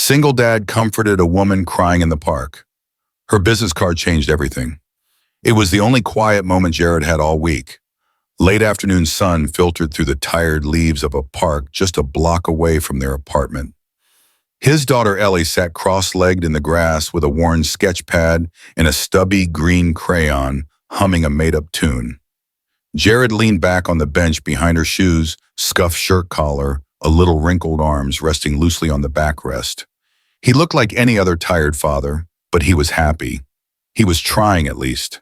SingleDad comforted a woman crying in the park. Her business card changed everything. It was the only quiet moment Jared had all week. Late afternoon sun filtered through the tired leaves of a park just a block away from their apartment. His daughter Ellie sat cross-legged in the grass with a worn sketch pad and a stubby green crayon, humming a made-up tune. Jared leaned back on the bench behind her shoes, scuffed shirt collar, a little wrinkled arms resting loosely on the backrest. He looked like any other tired father, but he was happy. He was trying at least.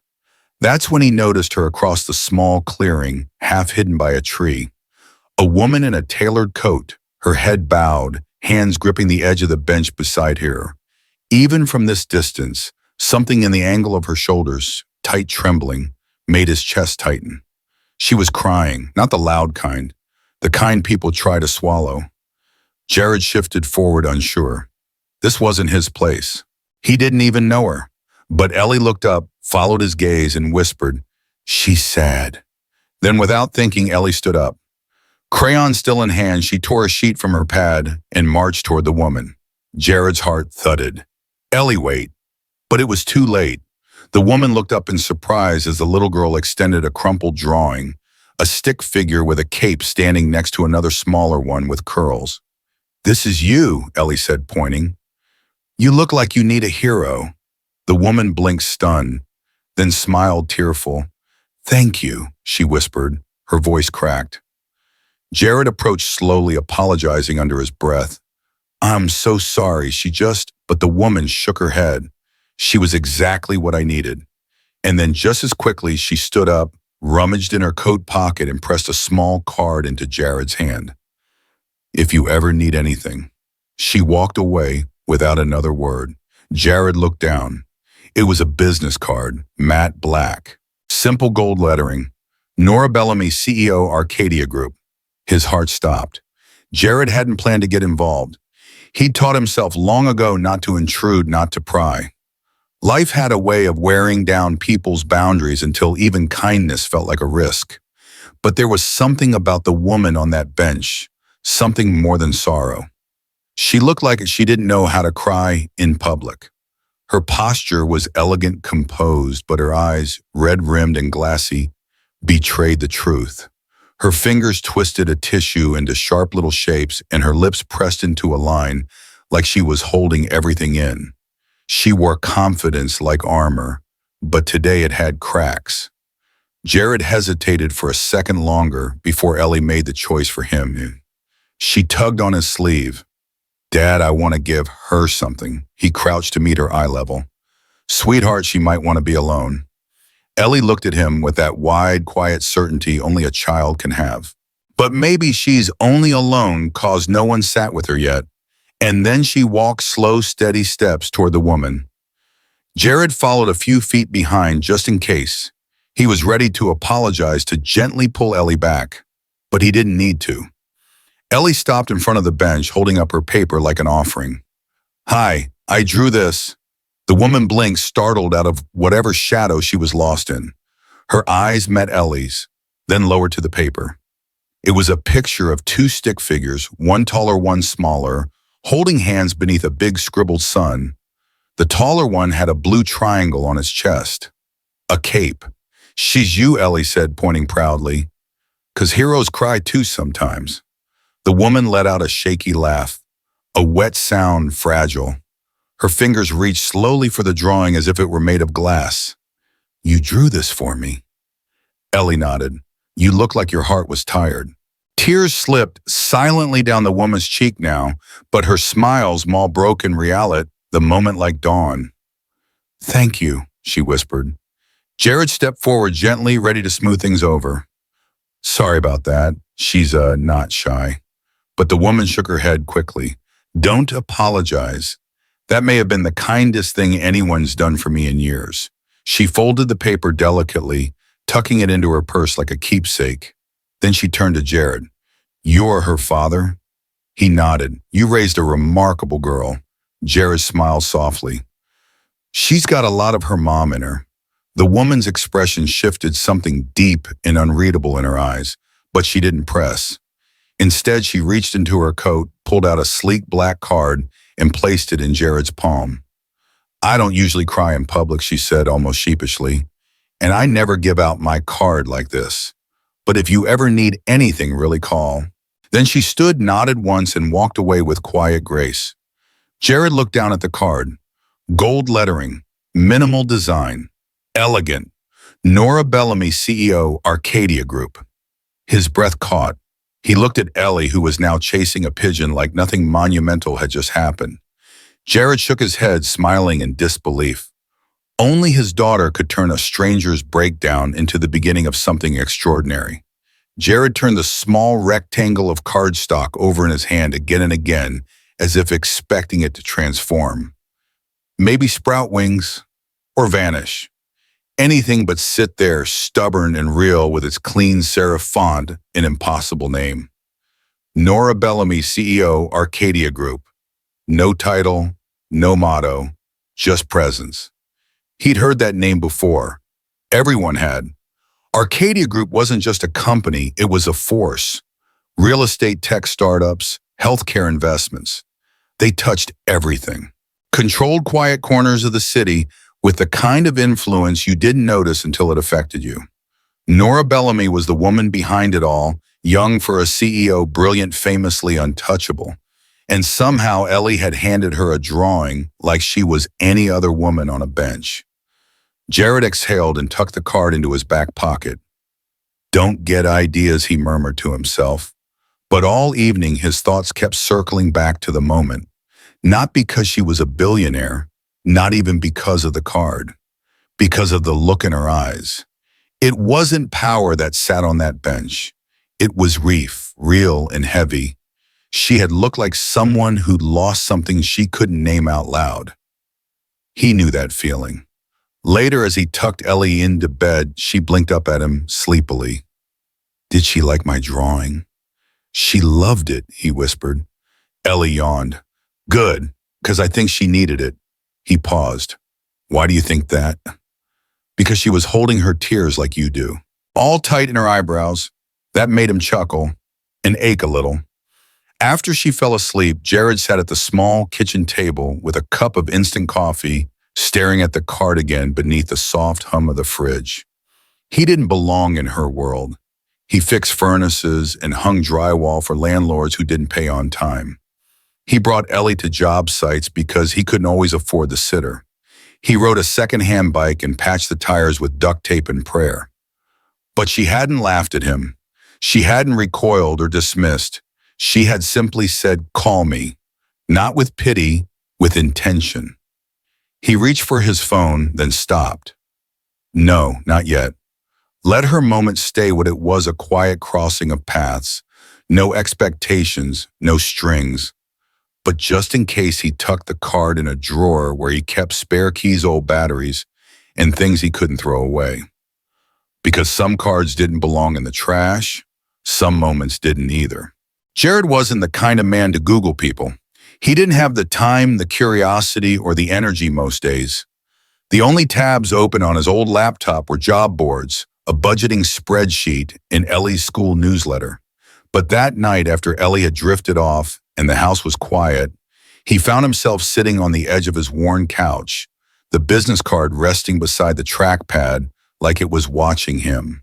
That's when he noticed her across the small clearing, half hidden by a tree. A woman in a tailored coat, her head bowed, hands gripping the edge of the bench beside her. Even from this distance, something in the angle of her shoulders, tight trembling, made his chest tighten. She was crying, not the loud kind, the kind people try to swallow. Jared shifted forward unsure. This wasn't his place. He didn't even know her. But Ellie looked up, followed his gaze, and whispered, "She's sad." Then without thinking, Ellie stood up. Crayon still in hand, she tore a sheet from her pad and marched toward the woman. Jared's heart thudded. Ellie, wait. But it was too late. The woman looked up in surprise as the little girl extended a crumpled drawing, a stick figure with a cape standing next to another smaller one with curls. "This is you," Ellie said, pointing. "You look like you need a hero." The woman blinked stunned, then smiled tearful. "Thank you," she whispered, her voice cracked. Jared approached slowly, apologizing under his breath. "I'm so sorry, but the woman shook her head. She was exactly what I needed." And then just as quickly, she stood up, rummaged in her coat pocket, and pressed a small card into Jared's hand. "If you ever need anything." She walked away without another word. Jared looked down. It was a business card, matte black. Simple gold lettering. Nora Bellamy, CEO, Arcadia Group. His heart stopped. Jared hadn't planned to get involved. He'd taught himself long ago not to intrude, not to pry. Life had a way of wearing down people's boundaries until even kindness felt like a risk. But there was something about the woman on that bench, something more than sorrow. She looked like she didn't know how to cry in public. Her posture was elegant, composed, but her eyes, red-rimmed and glassy, betrayed the truth. Her fingers twisted a tissue into sharp little shapes, and her lips pressed into a line like she was holding everything in. She wore confidence like armor, but today it had cracks. Jared hesitated for a second longer before Ellie made the choice for him. She tugged on his sleeve. "Dad, I want to give her something." He crouched to meet her eye level. "Sweetheart, she might want to be alone." Ellie looked at him with that wide, quiet certainty only a child can have. But maybe she's only alone cause no one sat with her yet. And then she walked slow, steady steps toward the woman. Jared followed a few feet behind just in case. He was ready to apologize, to gently pull Ellie back. But he didn't need to. Ellie stopped in front of the bench, holding up her paper like an offering. "Hi, I drew this." The woman blinked, startled out of whatever shadow she was lost in. Her eyes met Ellie's, then lowered to the paper. It was a picture of two stick figures, one taller, one smaller, holding hands beneath a big scribbled sun. The taller one had a blue triangle on its chest. A cape. "She's you," Ellie said, pointing proudly. "'Cause heroes cry too sometimes." The woman let out a shaky laugh, a wet sound, fragile. Her fingers reached slowly for the drawing as if it were made of glass. "You drew this for me." Ellie nodded. "You look like your heart was tired." Tears slipped silently down the woman's cheek now, but her smile, small broken reality, the moment like dawn. "Thank you," she whispered. Jared stepped forward gently, ready to smooth things over. "Sorry about that." She's not shy. But the woman shook her head quickly. "Don't apologize. That may have been the kindest thing anyone's done for me in years." She folded the paper delicately, tucking it into her purse like a keepsake. Then she turned to Jared. "You're her father?" He nodded. "You raised a remarkable girl." Jared smiled softly. "She's got a lot of her mom in her." The woman's expression shifted, something deep and unreadable in her eyes, but she didn't press. Instead, she reached into her coat, pulled out a sleek black card, and placed it in Jared's palm. "I don't usually cry in public," she said almost sheepishly, "and I never give out my card like this. But if you ever need anything, really call." Then she stood, nodded once, and walked away with quiet grace. Jared looked down at the card. Gold lettering, minimal design, elegant. Nora Bellamy, CEO, Arcadia Group. His breath caught. He looked at Ellie, who was now chasing a pigeon like nothing monumental had just happened. Jared shook his head, smiling in disbelief. Only his daughter could turn a stranger's breakdown into the beginning of something extraordinary. Jared turned the small rectangle of cardstock over in his hand again and again, as if expecting it to transform. Maybe sprout wings, or vanish. Anything but sit there, stubborn and real, with its clean serif font, an impossible name. Nora Bellamy, CEO, Arcadia Group. No title, no motto, just presence. He'd heard that name before. Everyone had. Arcadia Group wasn't just a company, it was a force. Real estate tech startups, healthcare investments. They touched everything. Controlled quiet corners of the city with the kind of influence you didn't notice until it affected you. Nora Bellamy was the woman behind it all, young for a CEO, brilliant, famously untouchable. And somehow Ellie had handed her a drawing like she was any other woman on a bench. Jared exhaled and tucked the card into his back pocket. "Don't get ideas," he murmured to himself. But all evening his thoughts kept circling back to the moment. Not because she was a billionaire, not even because of the card, because of the look in her eyes. It wasn't power that sat on that bench. It was real and heavy. She had looked like someone who'd lost something she couldn't name out loud. He knew that feeling. Later, as he tucked Ellie into bed, she blinked up at him sleepily. "Did she like my drawing?" "She loved it," he whispered. Ellie yawned. "Good, because I think she needed it." He paused. "Why do you think that?" "Because she was holding her tears like you do. All tight in her eyebrows." That made him chuckle and ache a little. After she fell asleep, Jared sat at the small kitchen table with a cup of instant coffee, staring at the cardigan beneath the soft hum of the fridge. He didn't belong in her world. He fixed furnaces and hung drywall for landlords who didn't pay on time. He brought Ellie to job sites because he couldn't always afford the sitter. He rode a second-hand bike and patched the tires with duct tape and prayer. But she hadn't laughed at him. She hadn't recoiled or dismissed. She had simply said, "Call me," not with pity, with intention. He reached for his phone, then stopped. No, not yet. Let her moment stay what it was, a quiet crossing of paths. No expectations, no strings. But just in case, he tucked the card in a drawer where he kept spare keys, old batteries, and things he couldn't throw away. Because some cards didn't belong in the trash, some moments didn't either. Jared wasn't the kind of man to Google people. He didn't have the time, the curiosity, or the energy most days. The only tabs open on his old laptop were job boards, a budgeting spreadsheet, and Ellie's school newsletter. But that night, after Ellie had drifted off and the house was quiet, he found himself sitting on the edge of his worn couch, the business card resting beside the trackpad like it was watching him.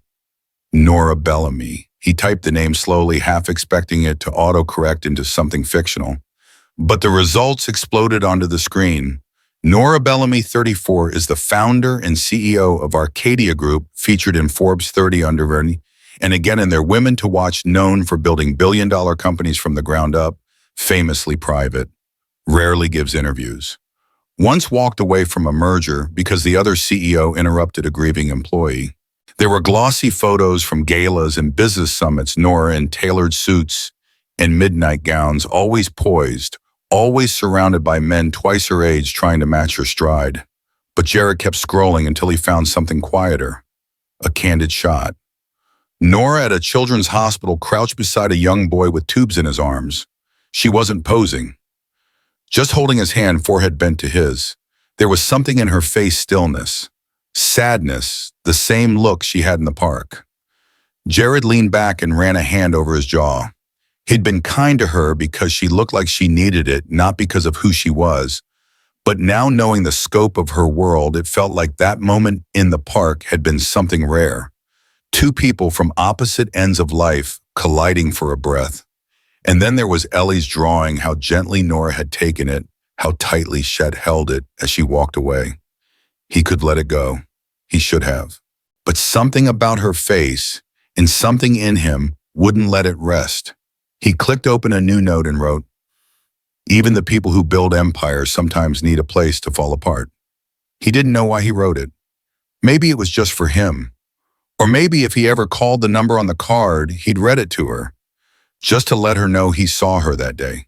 Nora Bellamy. He typed the name slowly, half expecting it to autocorrect into something fictional. But the results exploded onto the screen. Nora Bellamy, 34, is the founder and CEO of Arcadia Group, featured in Forbes 30 Under, and again in their Women to Watch, known for building billion-dollar companies from the ground up, famously private, rarely gives interviews. Once walked away from a merger because the other CEO interrupted a grieving employee. There were glossy photos from galas and business summits, Nora in tailored suits and midnight gowns, always poised, always surrounded by men twice her age trying to match her stride. But Jared kept scrolling until he found something quieter, a candid shot. Nora at a children's hospital, crouched beside a young boy with tubes in his arms. She wasn't posing, just holding his hand, forehead bent to his. There was something in her face, stillness, sadness, the same look she had in the park. Jared leaned back and ran a hand over his jaw. He'd been kind to her because she looked like she needed it, not because of who she was. But now knowing the scope of her world, it felt like that moment in the park had been something rare. Two people from opposite ends of life colliding for a breath. And then there was Ellie's drawing, how gently Nora had taken it, how tightly Chet held it as she walked away. He could let it go. He should have. But something about her face and something in him wouldn't let it rest. He clicked open a new note and wrote, "Even the people who build empires sometimes need a place to fall apart." He didn't know why he wrote it. Maybe it was just for him. Or maybe if he ever called the number on the card, he'd read it to her, just to let her know he saw her that day.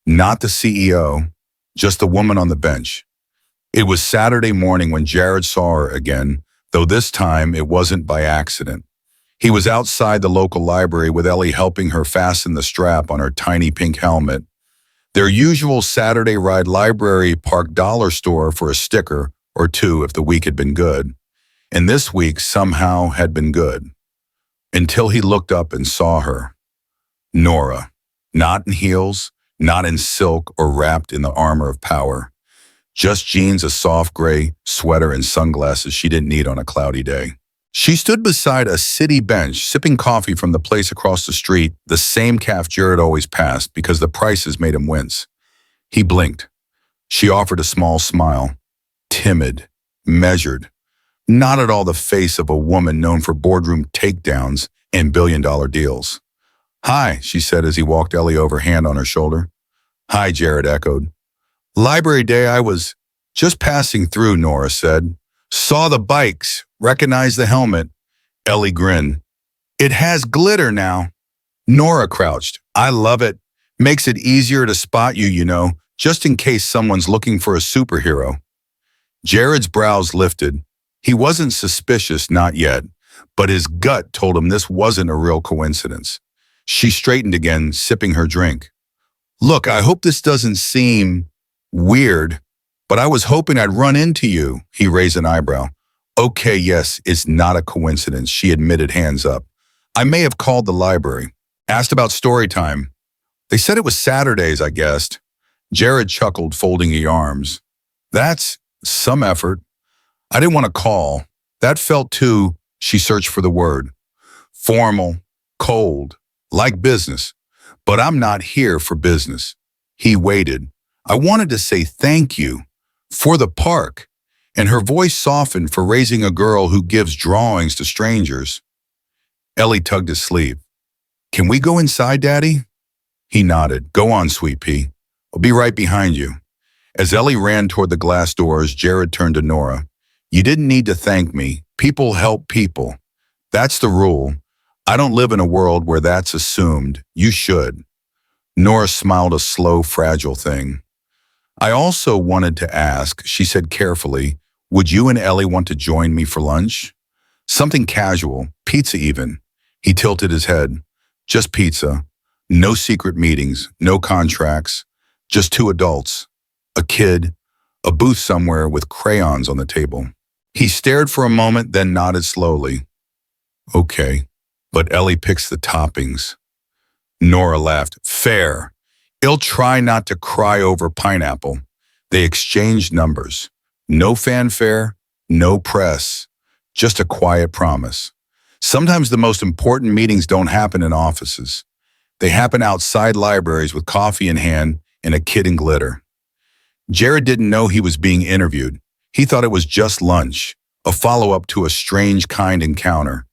Not the CEO, just the woman on the bench. It was Saturday morning when Jared saw her again, though this time it wasn't by accident. He was outside the local library with Ellie helping her fasten the strap on her tiny pink helmet. Their usual Saturday ride library park dollar store for a sticker or two if the week had been good. And this week somehow had been good. Until he looked up and saw her. Nora. Not in heels, not in silk or wrapped in the armor of power. Just jeans, a soft gray sweater, and sunglasses she didn't need on a cloudy day. She stood beside a city bench, sipping coffee from the place across the street, the same cafe Jared always passed because the prices made him wince. He blinked. She offered a small smile. Timid, measured. Not at all the face of a woman known for boardroom takedowns and billion-dollar deals. "Hi," she said as he walked Ellie over, hand on her shoulder. "Hi," Jared echoed. "Library day, I was just passing through," Nora said. "Saw the bikes, recognized the helmet." Ellie grinned. "It has glitter now." Nora crouched. "I love it. Makes it easier to spot you, you know, just in case someone's looking for a superhero." Jared's brows lifted. He wasn't suspicious, not yet, but his gut told him this wasn't a real coincidence. She straightened again, sipping her drink. "Look, I hope this doesn't seem weird, but I was hoping I'd run into you." He raised an eyebrow. "Okay, yes, it's not a coincidence," she admitted, hands up. "I may have called the library. Asked about story time. They said it was Saturdays, I guessed." Jared chuckled, folding his arms. "That's some effort. I didn't want to call. That felt too," she searched for the word, "formal, cold, like business. But I'm not here for business." He waited. "I wanted to say thank you for the park." And her voice softened, "for raising a girl who gives drawings to strangers." Ellie tugged his sleeve. "Can we go inside, Daddy?" He nodded. "Go on, sweet pea. I'll be right behind you." As Ellie ran toward the glass doors, Jared turned to Nora. "You didn't need to thank me. People help people. That's the rule. I don't live in a world where that's assumed. You should." Nora smiled, a slow, fragile thing. "I also wanted to ask," she said carefully, "would you and Ellie want to join me for lunch? Something casual, pizza even." He tilted his head. "Just pizza. No secret meetings, no contracts. Just two adults. A kid, a booth somewhere with crayons on the table." He stared for a moment, then nodded slowly. "Okay, but Ellie picks the toppings." Nora laughed. "Fair. He'll try not to cry over pineapple." They exchanged numbers. No fanfare, no press, just a quiet promise. Sometimes the most important meetings don't happen in offices. They happen outside libraries with coffee in hand and a kid in glitter. Jared didn't know he was being interviewed. He thought it was just lunch, a follow-up to a strange kind encounter.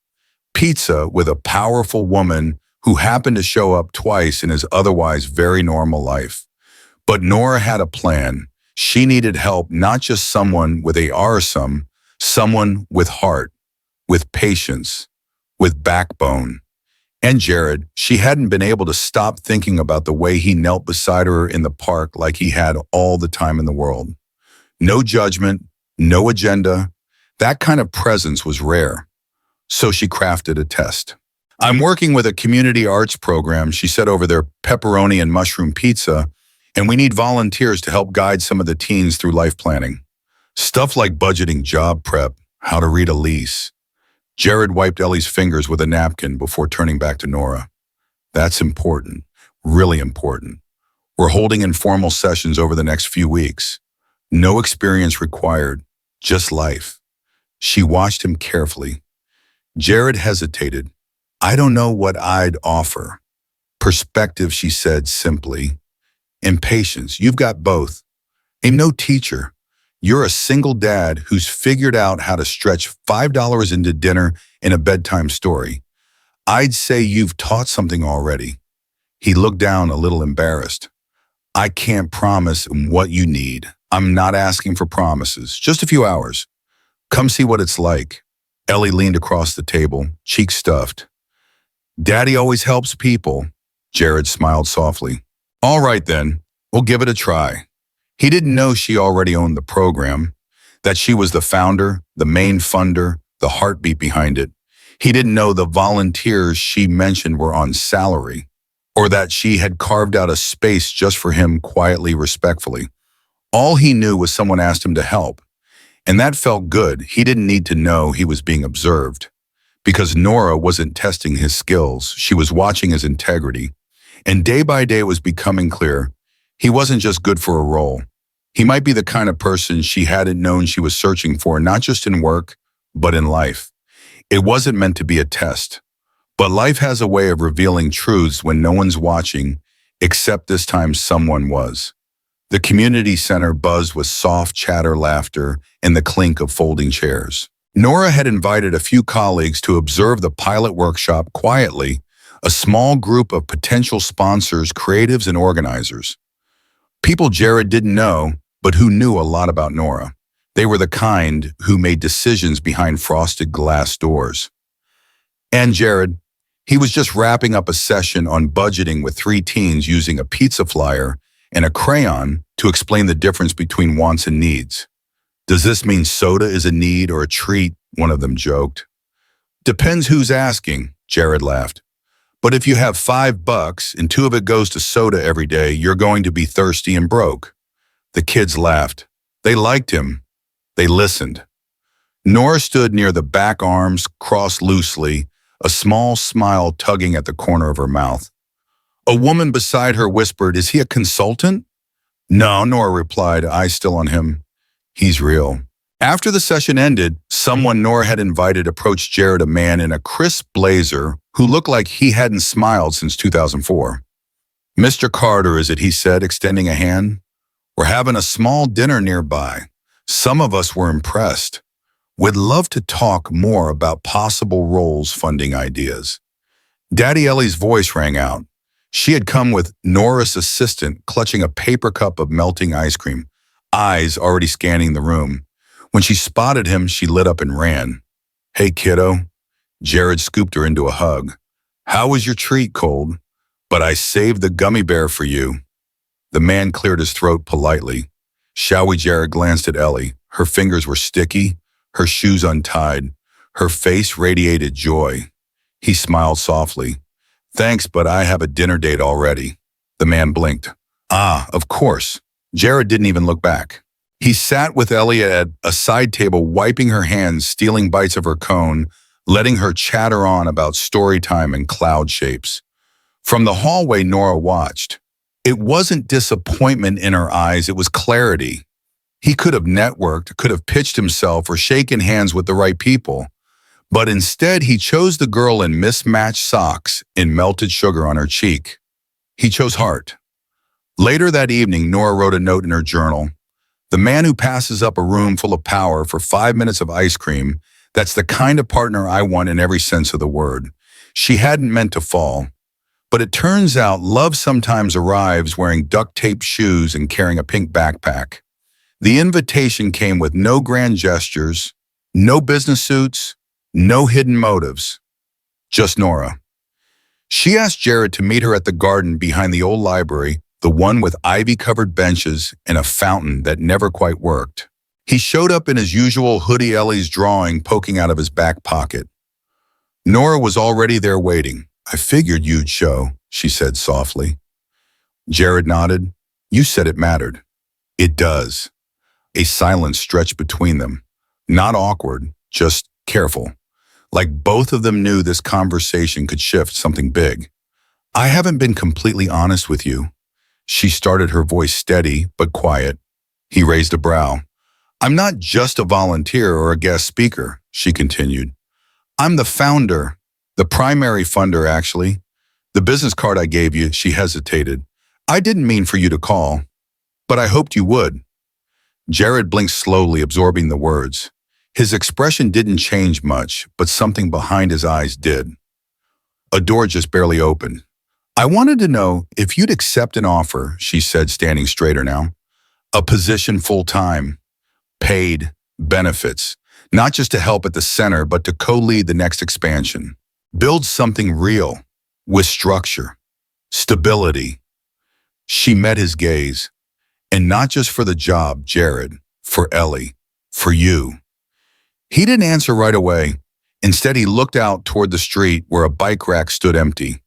Pizza with a powerful woman who happened to show up twice in his otherwise very normal life. But Nora had a plan. She needed help, not just someone with a arsome, someone with heart, with patience, with backbone. And Jared, she hadn't been able to stop thinking about the way he knelt beside her in the park like he had all the time in the world. No judgment, no agenda. That kind of presence was rare. So she crafted a test. "I'm working with a community arts program," she said over their pepperoni and mushroom pizza, "and we need volunteers to help guide some of the teens through life planning. Stuff like budgeting, job prep, how to read a lease." Jared wiped Ellie's fingers with a napkin before turning back to Nora. That's important, really important. We're holding informal sessions over the next few weeks. No experience required, just life. She watched him carefully. Jared hesitated. I don't know what I'd offer. Perspective, she said simply. And patience, you've got both. I'm no teacher. You're a single dad who's figured out how to stretch $5 into dinner in a bedtime story. I'd say you've taught something already. He looked down a little embarrassed. I can't promise what you need. I'm not asking for promises, just a few hours. Come see what it's like. Ellie leaned across the table, cheeks stuffed. Daddy always helps people. Jared smiled softly. All right then, we'll give it a try. He didn't know she already owned the program, that she was the founder, the main funder, the heartbeat behind it. He didn't know the volunteers she mentioned were on salary, or that she had carved out a space just for him quietly, respectfully. All he knew was someone asked him to help, and that felt good. He didn't need to know he was being observed. Because Nora wasn't testing his skills, she was watching his integrity. And day by day it was becoming clear, he wasn't just good for a role. He might be the kind of person she hadn't known she was searching for, not just in work, but in life. It wasn't meant to be a test. But life has a way of revealing truths when no one's watching, except this time someone was. The community center buzzed with soft chatter, laughter, and the clink of folding chairs. Nora had invited a few colleagues to observe the pilot workshop quietly, a small group of potential sponsors, creatives, and organizers. People Jared didn't know, but who knew a lot about Nora. They were the kind who made decisions behind frosted glass doors. And Jared, he was just wrapping up a session on budgeting with 3 teens using a pizza flyer and a crayon to explain the difference between wants and needs. Does this mean soda is a need or a treat? One of them joked. Depends who's asking, Jared laughed. But if you have $5 and 2 of it goes to soda every day, you're going to be thirsty and broke. The kids laughed. They liked him. They listened. Nora stood near the back, arms crossed loosely, a small smile tugging at the corner of her mouth. A woman beside her whispered, "Is he a consultant?" "No," Nora replied, eyes still on him. "He's real." After the session ended, someone Nora had invited approached Jared, a man in a crisp blazer who looked like he hadn't smiled since 2004. "Mr. Carter, is it?" he said, extending a hand. "We're having a small dinner nearby. Some of us were impressed. We'd love to talk more about possible roles, funding ideas." Daddy Ellie's voice rang out. She had come with Nora's assistant, clutching a paper cup of melting ice cream, eyes already scanning the room. When she spotted him, she lit up and ran. "Hey, kiddo." Jared scooped her into a hug. "How was your treat, Cold? But I saved the gummy bear for you." The man cleared his throat politely. "Shall we?" Jared glanced at Ellie. Her fingers were sticky, her shoes untied. Her face radiated joy. He smiled softly. "Thanks, but I have a dinner date already." The man blinked. "Ah, of course." Jared didn't even look back. He sat with Ellie at a side table, wiping her hands, stealing bites of her cone, letting her chatter on about story time and cloud shapes. From the hallway, Nora watched. It wasn't disappointment in her eyes, it was clarity. He could have networked, could have pitched himself or shaken hands with the right people. But instead, he chose the girl in mismatched socks and melted sugar on her cheek. He chose heart. Later that evening, Nora wrote a note in her journal. "The man who passes up a room full of power for 5 minutes of ice cream, that's the kind of partner I want in every sense of the word." She hadn't meant to fall. But it turns out love sometimes arrives wearing duct-tape shoes and carrying a pink backpack. The invitation came with no grand gestures, no business suits, no hidden motives. Just Nora. She asked Jared to meet her at the garden behind the old library, the one with ivy-covered benches and a fountain that never quite worked. He showed up in his usual hoodie, Ellie's drawing poking out of his back pocket. Nora was already there waiting. "I figured you'd show," she said softly. Jared nodded. "You said it mattered." "It does." A silence stretched between them. Not awkward, just careful. Like both of them knew this conversation could shift something big. I haven't been completely honest with you. She started, her voice steady but quiet. He raised a brow. I'm not just a volunteer or a guest speaker, she continued. I'm the founder, the primary funder, actually. The business card I gave you, she hesitated. I didn't mean for you to call, but I hoped you would. Jared blinked slowly, absorbing the words. His expression didn't change much, but something behind his eyes did. A door just barely opened. I wanted to know if you'd accept an offer, she said, standing straighter now. A position full-time, paid, benefits, not just to help at the center, but to co-lead the next expansion. Build something real, with structure, stability. She met his gaze. And not just for the job, Jared, for Ellie, for you. He didn't answer right away. Instead, he looked out toward the street where a bike rack stood empty.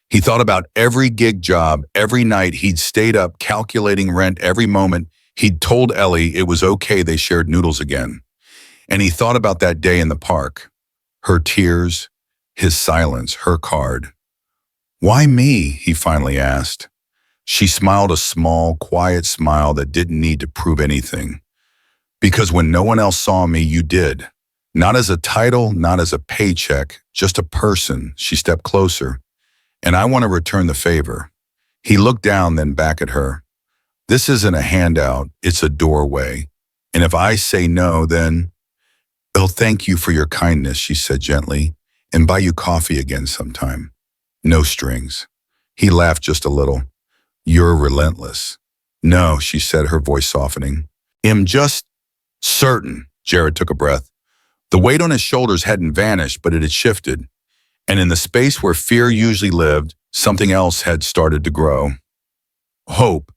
He thought about every gig job, every night he'd stayed up calculating rent, every moment he'd told Ellie it was okay they shared noodles again. And he thought about that day in the park. Her tears, his silence, her card. Why me? He finally asked. She smiled, a small, quiet smile that didn't need to prove anything. Because when no one else saw me, you did. Not as a title, not as a paycheck, just a person. She stepped closer. And I want to return the favor. He looked down, then back at her. This isn't a handout, it's a doorway. And if I say no, then I'll thank you for your kindness, she said gently, and buy you coffee again sometime. No strings. He laughed just a little. You're relentless. No, she said, her voice softening. I'm just certain. Jared took a breath. The weight on his shoulders hadn't vanished, but it had shifted. And in the space where fear usually lived, something else had started to grow. Hope.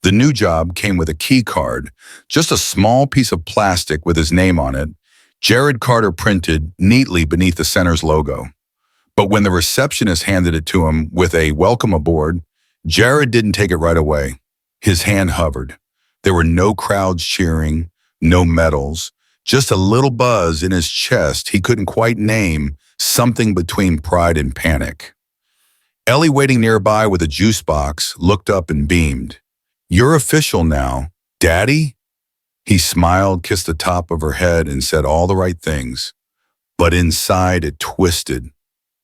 The new job came with a key card, just a small piece of plastic with his name on it, Jared Carter printed neatly beneath the center's logo. But when the receptionist handed it to him with a welcome aboard, Jared didn't take it right away. His hand hovered. There were no crowds cheering, no medals, just a little buzz in his chest he couldn't quite name, something between pride and panic. Ellie, waiting nearby with a juice box, looked up and beamed. You're official now, Daddy? He smiled, kissed the top of her head, and said all the right things. But inside it twisted.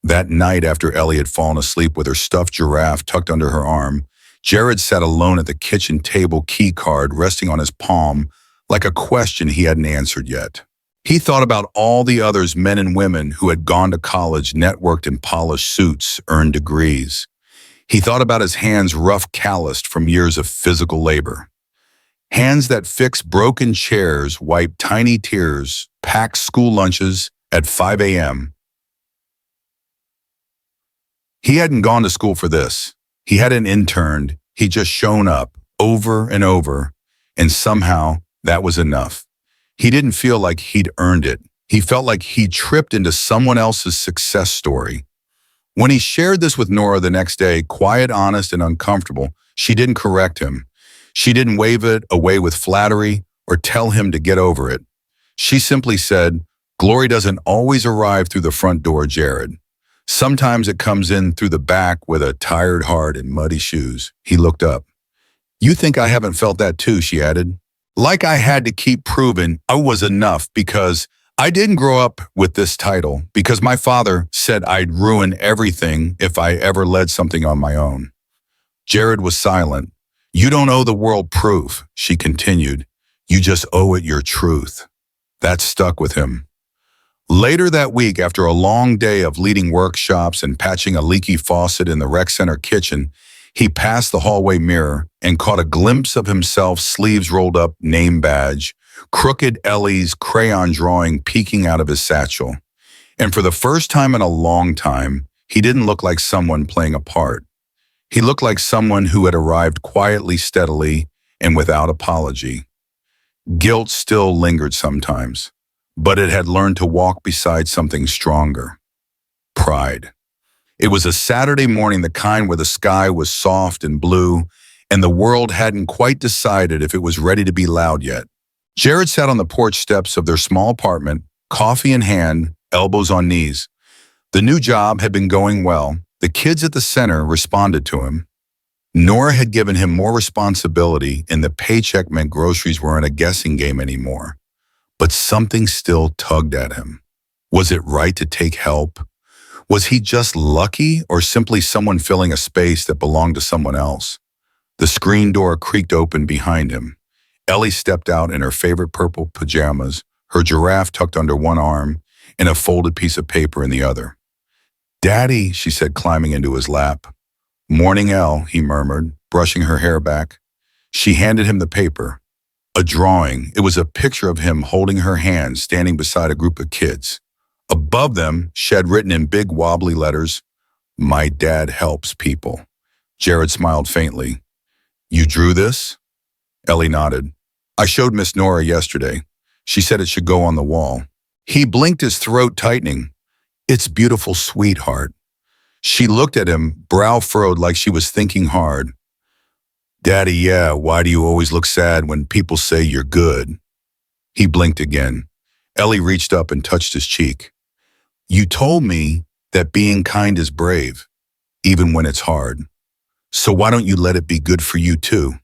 That night, after Ellie had fallen asleep with her stuffed giraffe tucked under her arm, Jared sat alone at the kitchen table, key card resting on his palm like a question he hadn't answered yet. He thought about all the others, men and women, who had gone to college, networked in polished suits, earned degrees. He thought about his hands, rough, calloused from years of physical labor. Hands that fixed broken chairs, wiped tiny tears, packed school lunches at 5 a.m. He hadn't gone to school for this. He hadn't interned. He'd just shown up over and over, and somehow that was enough. He didn't feel like he'd earned it. He felt like he'd tripped into someone else's success story. When he shared this with Nora the next day, quiet, honest, and uncomfortable, she didn't correct him. She didn't wave it away with flattery or tell him to get over it. She simply said, "Glory doesn't always arrive through the front door, Jared. Sometimes it comes in through the back with a tired heart and muddy shoes." He looked up. "You think I haven't felt that too," she added. "Like I had to keep proving I was enough because I didn't grow up with this title, because my father said I'd ruin everything if I ever led something on my own." Jared was silent. "You don't owe the world proof," she continued. "You just owe it your truth." That stuck with him. Later that week, after a long day of leading workshops and patching a leaky faucet in the rec center kitchen, he passed the hallway mirror and caught a glimpse of himself, sleeves rolled up, name badge, crooked Ellie's crayon drawing peeking out of his satchel. And for the first time in a long time, he didn't look like someone playing a part. He looked like someone who had arrived quietly, steadily, and without apology. Guilt still lingered sometimes, but it had learned to walk beside something stronger. Pride. It was a Saturday morning, the kind where the sky was soft and blue, and the world hadn't quite decided if it was ready to be loud yet. Jared sat on the porch steps of their small apartment, coffee in hand, elbows on knees. The new job had been going well. The kids at the center responded to him. Nora had given him more responsibility, and the paycheck meant groceries weren't a guessing game anymore. But something still tugged at him. Was it right to take help? Was he just lucky, or simply someone filling a space that belonged to someone else? The screen door creaked open behind him. Ellie stepped out in her favorite purple pajamas, her giraffe tucked under one arm and a folded piece of paper in the other. "Daddy," she said, climbing into his lap. "Morning, Elle," he murmured, brushing her hair back. She handed him the paper. A drawing. It was a picture of him holding her hand, standing beside a group of kids. Above them, she had written in big wobbly letters, "My dad helps people." Jared smiled faintly. "You drew this?" Ellie nodded. "I showed Miss Nora yesterday. She said it should go on the wall." He blinked, his throat tightening. "It's beautiful, sweetheart." She looked at him, brow furrowed like she was thinking hard. "Daddy, yeah, why do you always look sad when people say you're good?" He blinked again. Ellie reached up and touched his cheek. "You told me that being kind is brave, even when it's hard. So why don't you let it be good for you too?"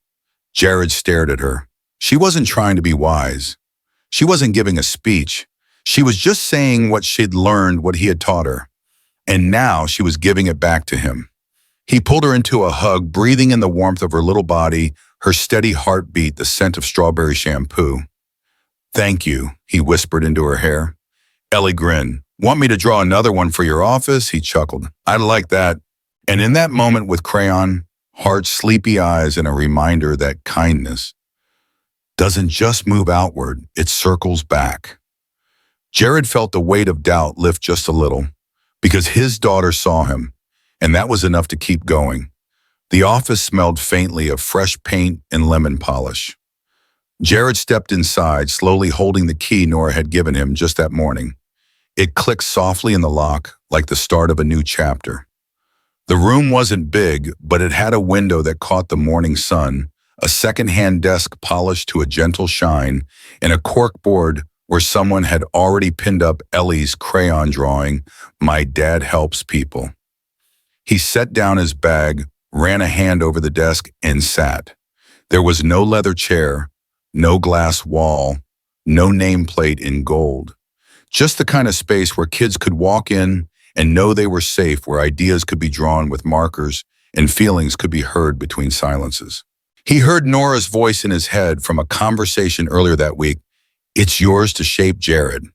Jared stared at her. She wasn't trying to be wise. She wasn't giving a speech. She was just saying what she'd learned, what he had taught her. And now she was giving it back to him. He pulled her into a hug, breathing in the warmth of her little body, her steady heartbeat, the scent of strawberry shampoo. "Thank you," he whispered into her hair. Ellie grinned. "Want me to draw another one for your office?" He chuckled. "I'd like that." And in that moment with crayon, heart, sleepy eyes, and a reminder that kindness doesn't just move outward, it circles back. Jared felt the weight of doubt lift just a little, because his daughter saw him, and that was enough to keep going. The office smelled faintly of fresh paint and lemon polish. Jared stepped inside, slowly holding the key Nora had given him just that morning. It clicked softly in the lock, like the start of a new chapter. The room wasn't big, but it had a window that caught the morning sun, a second-hand desk polished to a gentle shine, and a corkboard where someone had already pinned up Ellie's crayon drawing, "My dad helps people." He set down his bag, ran a hand over the desk, and sat. There was no leather chair, no glass wall, no nameplate in gold. Just the kind of space where kids could walk in and know they were safe, where ideas could be drawn with markers and feelings could be heard between silences. He heard Nora's voice in his head from a conversation earlier that week. "It's yours to shape, Jared.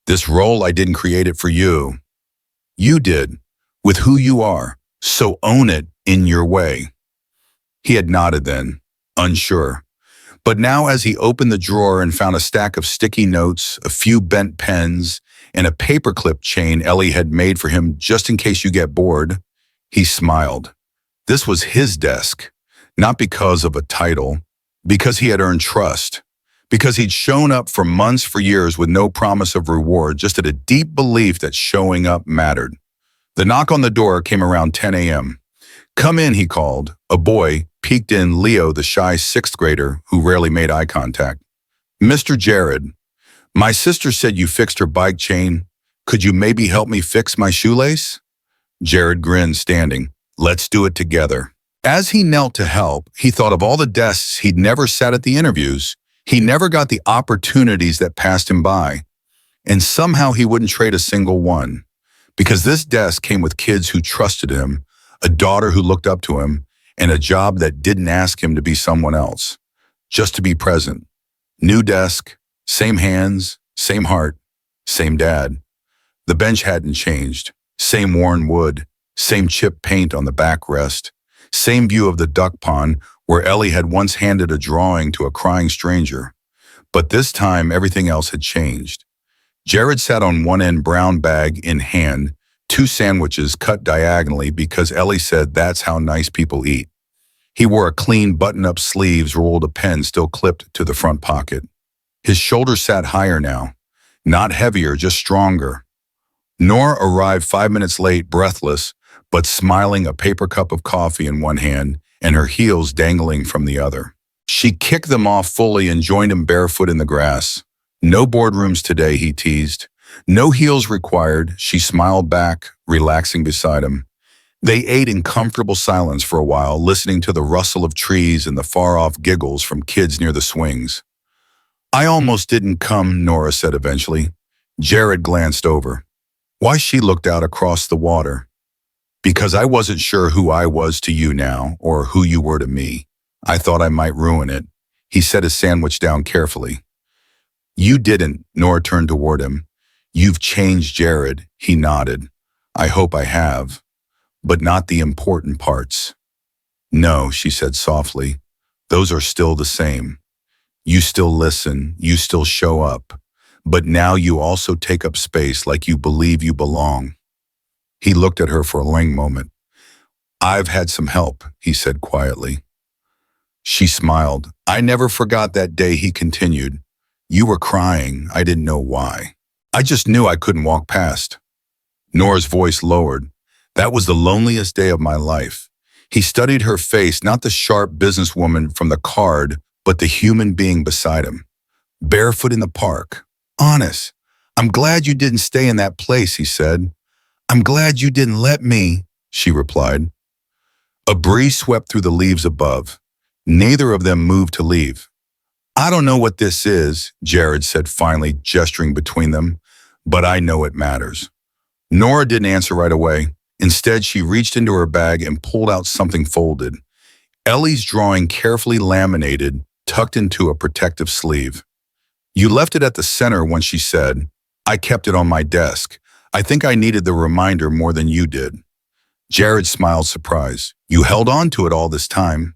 This role, I didn't create it for you. You did, with who you are, so own it in your way." He had nodded then, unsure. But now as he opened the drawer and found a stack of sticky notes, a few bent pens, and a paperclip chain Ellie had made for him just in case you get bored, he smiled. This was his desk, not because of a title, because he had earned trust, because he'd shown up for months, for years, with no promise of reward, just at a deep belief that showing up mattered. The knock on the door came around 10 a.m. "Come in," he called. A boy peeked in, Leo, the shy sixth grader who rarely made eye contact. "Mr. Jared, my sister said you fixed her bike chain. Could you maybe help me fix my shoelace?" Jared grinned, standing. "Let's do it together." As he knelt to help, he thought of all the desks he'd never sat at the interviews. He never got the opportunities that passed him by. And somehow he wouldn't trade a single one. Because this desk came with kids who trusted him, a daughter who looked up to him, and a job that didn't ask him to be someone else, just to be present. New desk, same hands, same heart, same dad. The bench hadn't changed. Same worn wood, same chipped paint on the backrest, same view of the duck pond where Ellie had once handed a drawing to a crying stranger. But this time, everything else had changed. Jared sat on one end, brown bag in hand, 2 sandwiches cut diagonally because Ellie said that's how nice people eat. He wore a clean button-up sleeves, rolled a pen still clipped to the front pocket. His shoulders sat higher now, not heavier, just stronger. Nora arrived 5 minutes late, breathless, but smiling, a paper cup of coffee in one hand and her heels dangling from the other. She kicked them off fully and joined him barefoot in the grass. "No boardrooms today," he teased. "No heels required," she smiled back, relaxing beside him. They ate in comfortable silence for a while, listening to the rustle of trees and the far-off giggles from kids near the swings. I almost didn't come, Nora said eventually. Jared glanced over. Why? She looked out across the water. Because I wasn't sure who I was to you now, or who you were to me. I thought I might ruin it. He set his sandwich down carefully. You didn't, Nora turned toward him. You've changed, Jared, he nodded. I hope I have. But not the important parts. No, she said softly. Those are still the same. You still listen, you still show up. But now you also take up space like you believe you belong. He looked at her for a long moment. I've had some help, he said quietly. She smiled. I never forgot that day, he continued. You were crying. I didn't know why. I just knew I couldn't walk past. Nora's voice lowered. That was the loneliest day of my life. He studied her face, not the sharp businesswoman from the card, but the human being beside him. Barefoot in the park. Honest. I'm glad you didn't stay in that place, he said. I'm glad you didn't let me, she replied. A breeze swept through the leaves above. Neither of them moved to leave. I don't know what this is, Jared said finally, gesturing between them, but I know it matters. Nora didn't answer right away. Instead, she reached into her bag and pulled out something folded. Ellie's drawing, carefully laminated, tucked into a protective sleeve. You left it at the center when she said, I kept it on my desk. I think I needed the reminder more than you did. Jared smiled surprised. You held on to it all this time.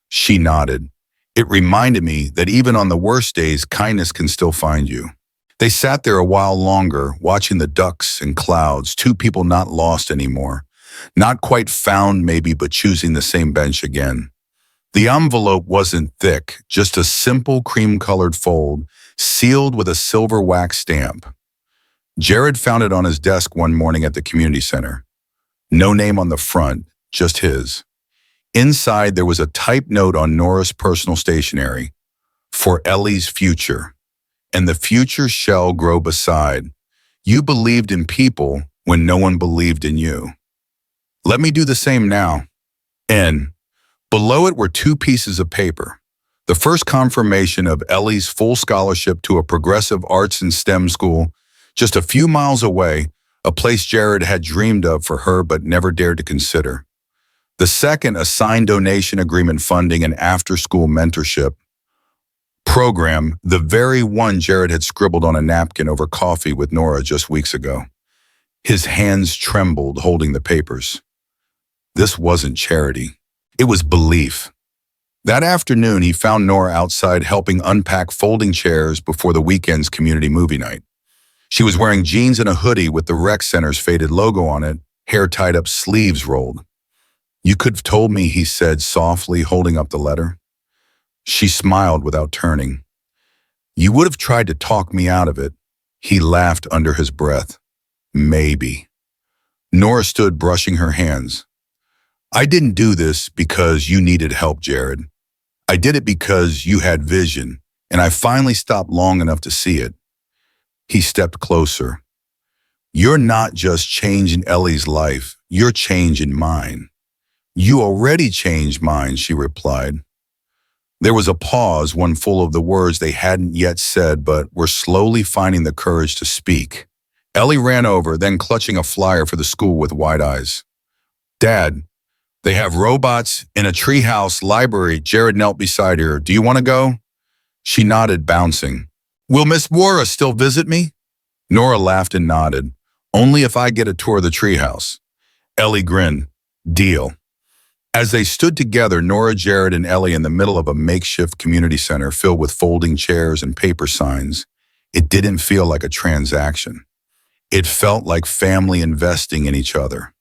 She nodded. It reminded me that even on the worst days, kindness can still find you. They sat there a while longer, watching the ducks and clouds, two people not lost anymore. Not quite found maybe, but choosing the same bench again. The envelope wasn't thick, just a simple cream-colored fold, sealed with a silver wax stamp. Jared found it on his desk one morning at the community center. No name on the front, just his. Inside, there was a typed note on Nora's personal stationery. For Ellie's future. And the future shall grow beside. You believed in people when no one believed in you. Let me do the same now. N. Below it were two pieces of paper. The first confirmation of Ellie's full scholarship to a progressive arts and STEM school just a few miles away, a place Jared had dreamed of for her but never dared to consider. The second, a signed donation agreement funding an after-school mentorship program, the very one Jared had scribbled on a napkin over coffee with Nora just weeks ago. His hands trembled holding the papers. This wasn't charity. It was belief. That afternoon, he found Nora outside helping unpack folding chairs before the weekend's community movie night. She was wearing jeans and a hoodie with the rec center's faded logo on it, hair tied up, sleeves rolled. You could have told me, he said softly, holding up the letter. She smiled without turning. You would have tried to talk me out of it. He laughed under his breath. Maybe. Nora stood brushing her hands. I didn't do this because you needed help, Jared. I did it because you had vision, and I finally stopped long enough to see it. He stepped closer. You're not just changing Ellie's life, you're changing mine. You already changed mine, she replied. There was a pause, one full of the words they hadn't yet said but were slowly finding the courage to speak. Ellie ran over, then clutching a flyer for the school with wide eyes. Dad, they have robots in a treehouse library. Jared knelt beside her. Do you want to go? She nodded, bouncing. Will Miss Wara still visit me? Nora laughed and nodded. Only if I get a tour of the treehouse. Ellie grinned. Deal. As they stood together, Nora, Jared, and Ellie in the middle of a makeshift community center filled with folding chairs and paper signs, it didn't feel like a transaction. It felt like family investing in each other.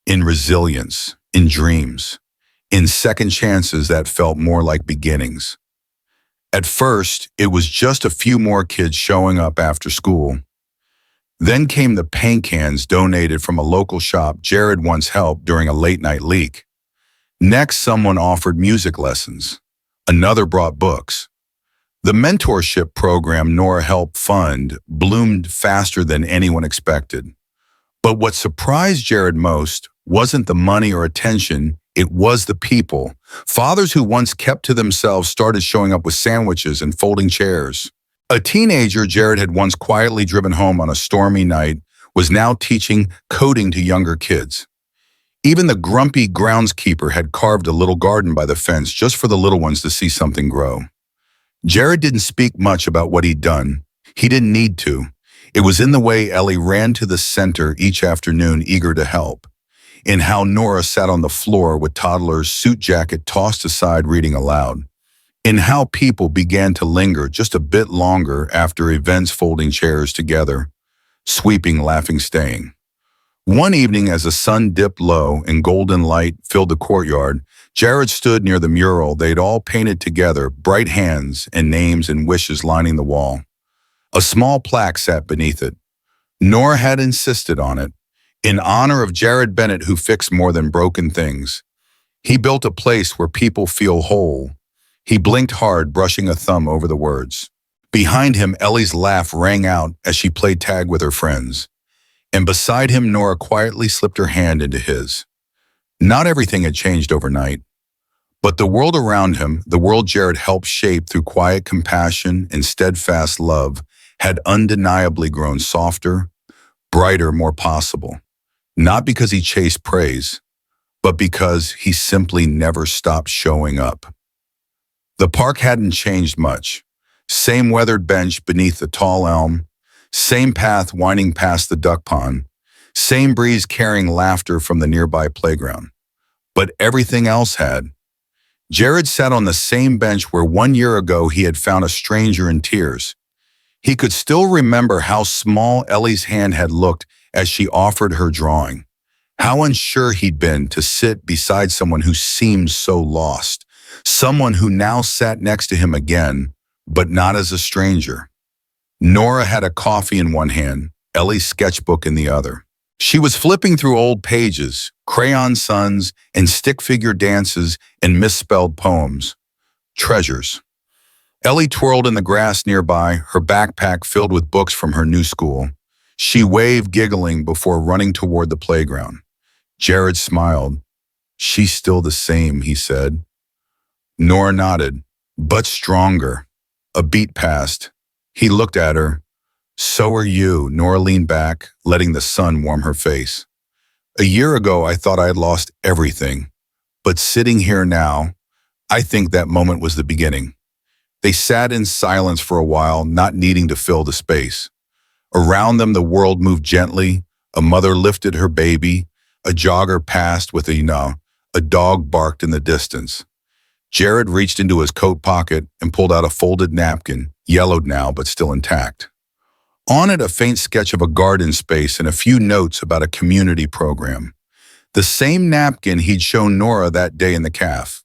In resilience, in dreams, in second chances that felt more like beginnings. At first, it was just a few more kids showing up after school. Then came the paint cans donated from a local shop Jared once helped during a late-night leak. Next, someone offered music lessons. Another brought books. The mentorship program Nora helped fund bloomed faster than anyone expected. But what surprised Jared most wasn't the money or attention, it was the people. Fathers who once kept to themselves started showing up with sandwiches and folding chairs. A teenager Jared had once quietly driven home on a stormy night was now teaching coding to younger kids. Even the grumpy groundskeeper had carved a little garden by the fence just for the little ones to see something grow. Jared didn't speak much about what he'd done. He didn't need to. It was in the way Ellie ran to the center each afternoon eager to help, in how Nora sat on the floor with toddler's suit jacket tossed aside reading aloud, in how people began to linger just a bit longer after events folding chairs together, sweeping, laughing, staying. One evening as the sun dipped low and golden light filled the courtyard, Jared stood near the mural they'd all painted together, bright hands and names and wishes lining the wall. A small plaque sat beneath it. Nora had insisted on it, in honor of Jared Bennett, who fixed more than broken things. He built a place where people feel whole. He blinked hard, brushing a thumb over the words. Behind him, Ellie's laugh rang out as she played tag with her friends. And beside him, Nora quietly slipped her hand into his. Not everything had changed overnight, but the world around him, the world Jared helped shape through quiet compassion and steadfast love, had undeniably grown softer, brighter, more possible. Not because he chased praise, but because he simply never stopped showing up. The park hadn't changed much. Same weathered bench beneath the tall elm, same path winding past the duck pond, same breeze carrying laughter from the nearby playground. But everything else had. Jared sat on the same bench where 1 year ago he had found a stranger in tears. He could still remember how small Ellie's hand had looked as she offered her drawing, how unsure he'd been to sit beside someone who seemed so lost, someone who now sat next to him again, but not as a stranger. Nora had a coffee in one hand, Ellie's sketchbook in the other. She was flipping through old pages, crayon suns and stick figure dances and misspelled poems. Treasures. Ellie twirled in the grass nearby, her backpack filled with books from her new school. She waved, giggling, before running toward the playground. Jared smiled. "She's still the same," he said. Nora nodded, but stronger. A beat passed. He looked at her. "So are you." Nora leaned back, letting the sun warm her face. "A year ago, I thought I had lost everything. But sitting here now, I think that moment was the beginning." They sat in silence for a while, not needing to fill the space. Around them, the world moved gently. A mother lifted her baby. A jogger passed with a dog barked in the distance. Jared reached into his coat pocket and pulled out a folded napkin, yellowed now but still intact. On it, a faint sketch of a garden space and a few notes about a community program. The same napkin he'd shown Nora that day in the caf.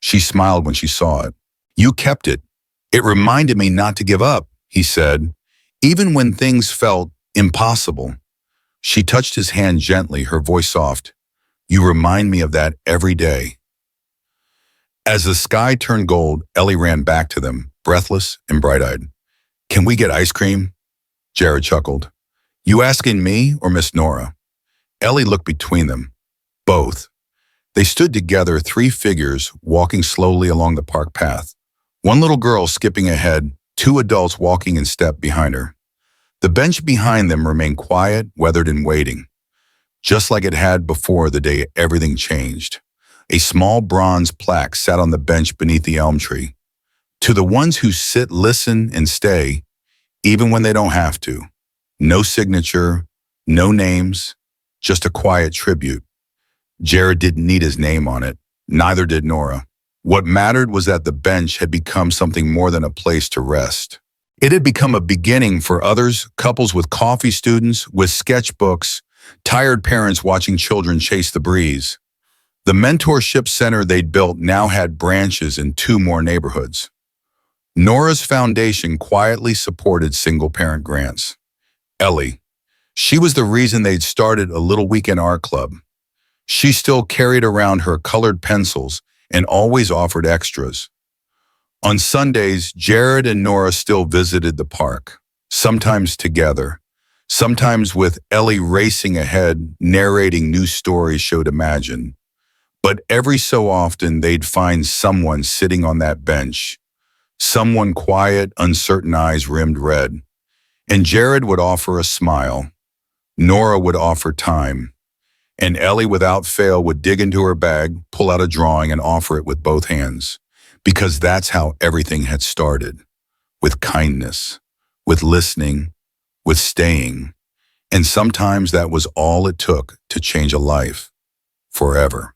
She smiled when she saw it. "You kept it. It reminded me not to give up," he said, even when things felt impossible. She touched his hand gently, her voice soft. "You remind me of that every day." As the sky turned gold, Ellie ran back to them, breathless and bright-eyed. "Can we get ice cream?" Jared chuckled. "You asking me or Miss Nora?" Ellie looked between them. Both. They stood together, three figures, walking slowly along the park path. One little girl skipping ahead, two adults walking in step behind her. The bench behind them remained quiet, weathered and waiting, just like it had before the day everything changed. A small bronze plaque sat on the bench beneath the elm tree. "To the ones who sit, listen, and stay, even when they don't have to." No signature, no names, just a quiet tribute. Jared didn't need his name on it, neither did Nora. What mattered was that the bench had become something more than a place to rest. It had become a beginning for others, couples with coffee, students with sketchbooks, tired parents watching children chase the breeze. The mentorship center they'd built now had branches in 2 more neighborhoods. Nora's foundation quietly supported single-parent grants. Ellie. She was the reason they'd started a little weekend art club. She still carried around her colored pencils and always offered extras. On Sundays, Jared and Nora still visited the park, sometimes together, Sometimes with Ellie racing ahead, narrating new stories showed imagine. But every so often they'd find someone sitting on that bench, someone quiet, uncertain eyes rimmed red. And Jared would offer a smile, Nora would offer time, and Ellie without fail would dig into her bag, pull out a drawing and offer it with both hands. Because that's how everything had started, with kindness, with listening, with staying. And sometimes that was all it took to change a life forever.